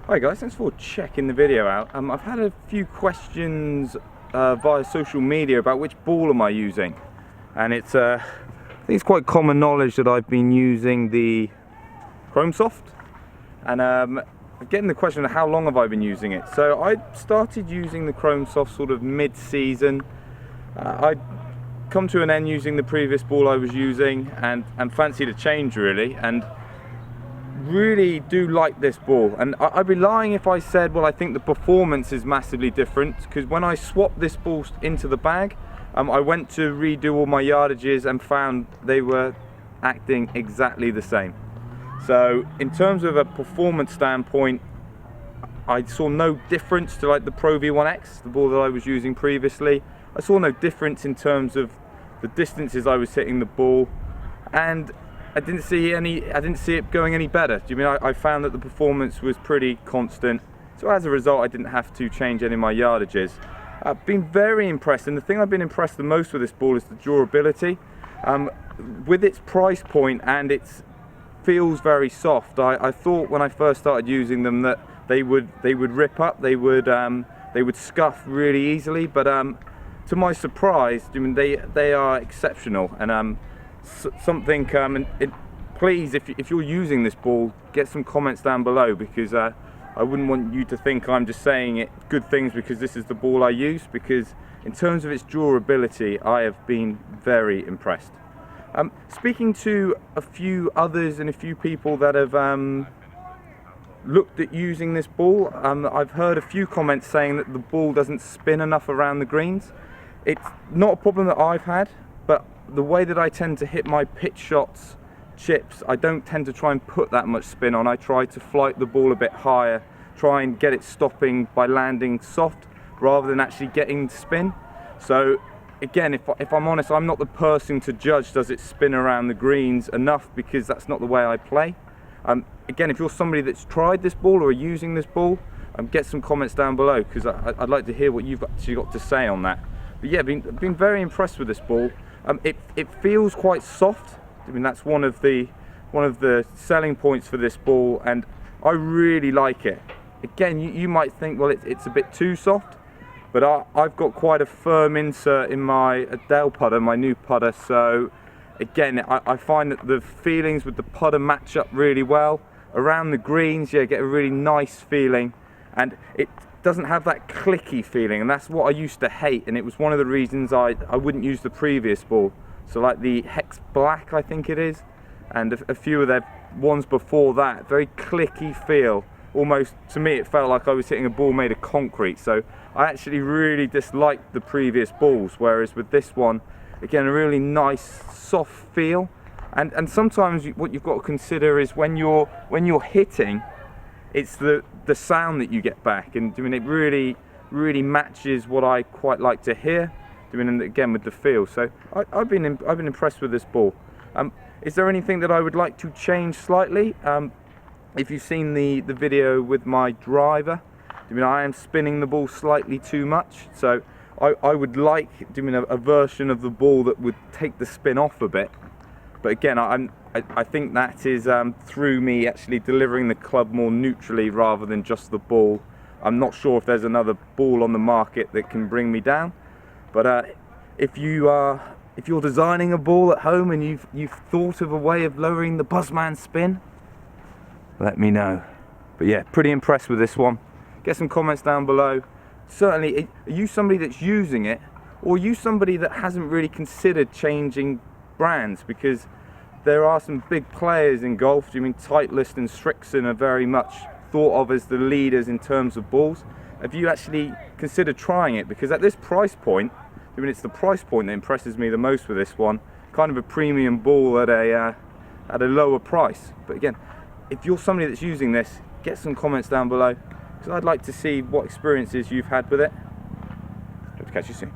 Hi guys, thanks for checking the video out. I've had a few questions via social media about which ball am I using, and I think it's quite common knowledge that I've been using the Chrome Soft, and I'm getting the question of how long have I been using it. So I started using the Chrome Soft sort of mid-season. I'd come to an end using the previous ball I was using and fancied a change really, and really do like this ball. And I'd be lying if I said, well, I think the performance is massively different, because when I swapped this ball into the bag, I went to redo all my yardages and found they were acting exactly the same. So in terms of a performance standpoint, I saw no difference to like the Pro V1X, the ball that I was using previously. I saw no difference in terms of the distances I was hitting the ball, and I didn't see it going any better. Do you mean I found that the performance was pretty constant, so as a result I didn't have to change any of my yardages. I've been very impressed, and the thing I've been impressed the most with this ball is the durability. With its price point, and it feels very soft. I thought when I first started using them that they would rip up, they would scuff really easily, but to my surprise, I mean, they are exceptional. And please, if you're using this ball, get some comments down below, because I wouldn't want you to think I'm just saying good things because this is the ball I use, because in terms of its durability, I have been very impressed. Speaking to a few others and a few people that have looked at using this ball, I've heard a few comments saying that the ball doesn't spin enough around the greens. It's not a problem that I've had, but the way that I tend to hit my pitch shots, chips, I don't tend to try and put that much spin on. I try to flight the ball a bit higher, try and get it stopping by landing soft rather than actually getting spin. So again, if I'm honest, I'm not the person to judge does it spin around the greens enough, because that's not the way I play. Again, if you're somebody that's tried this ball or are using this ball, get some comments down below, because I'd like to hear what you've actually got to say on that. But yeah, been very impressed with this ball. It feels quite soft. I mean, that's one of the selling points for this ball, and I really like it. Again, you might think, well, it's a bit too soft, but I've got quite a firm insert in my Adele putter, my new putter. So again, I find that the feelings with the putter match up really well. Around the greens, you get a really nice feeling, and it doesn't have that clicky feeling, and that's what I used to hate, and it was one of the reasons I wouldn't use the previous ball. So like the Hex Black, I think it is, and a few of their ones before that, very clicky feel. Almost, to me, it felt like I was hitting a ball made of concrete. So I actually really disliked the previous balls, whereas with this one, again, a really nice soft feel. And sometimes what you've got to consider is when you're hitting, it's the sound that you get back, and I mean, it really matches what I quite like to hear. I mean, and again with the feel. So I've been impressed with this ball. Is there anything that I would like to change slightly? If you've seen the video with my driver, I mean, I am spinning the ball slightly too much. So I would like a version of the ball that would take the spin off a bit. But again, I think that is through me actually delivering the club more neutrally rather than just the ball. I'm not sure if there's another ball on the market that can bring me down. But if you're designing a ball at home and you've thought of a way of lowering the Buzzman spin, let me know. But yeah, pretty impressed with this one. Get some comments down below. Certainly, are you somebody that's using it, or are you somebody that hasn't really considered changing brands? Because there are some big players in golf. I mean, Titleist and Strixon are very much thought of as the leaders in terms of balls. Have you actually considered trying it? Because at this price point, I mean, it's the price point that impresses me the most with this one. Kind of a premium ball at a lower price. But again, if you're somebody that's using this, get some comments down below, because I'd like to see what experiences you've had with it. Hope to catch you soon.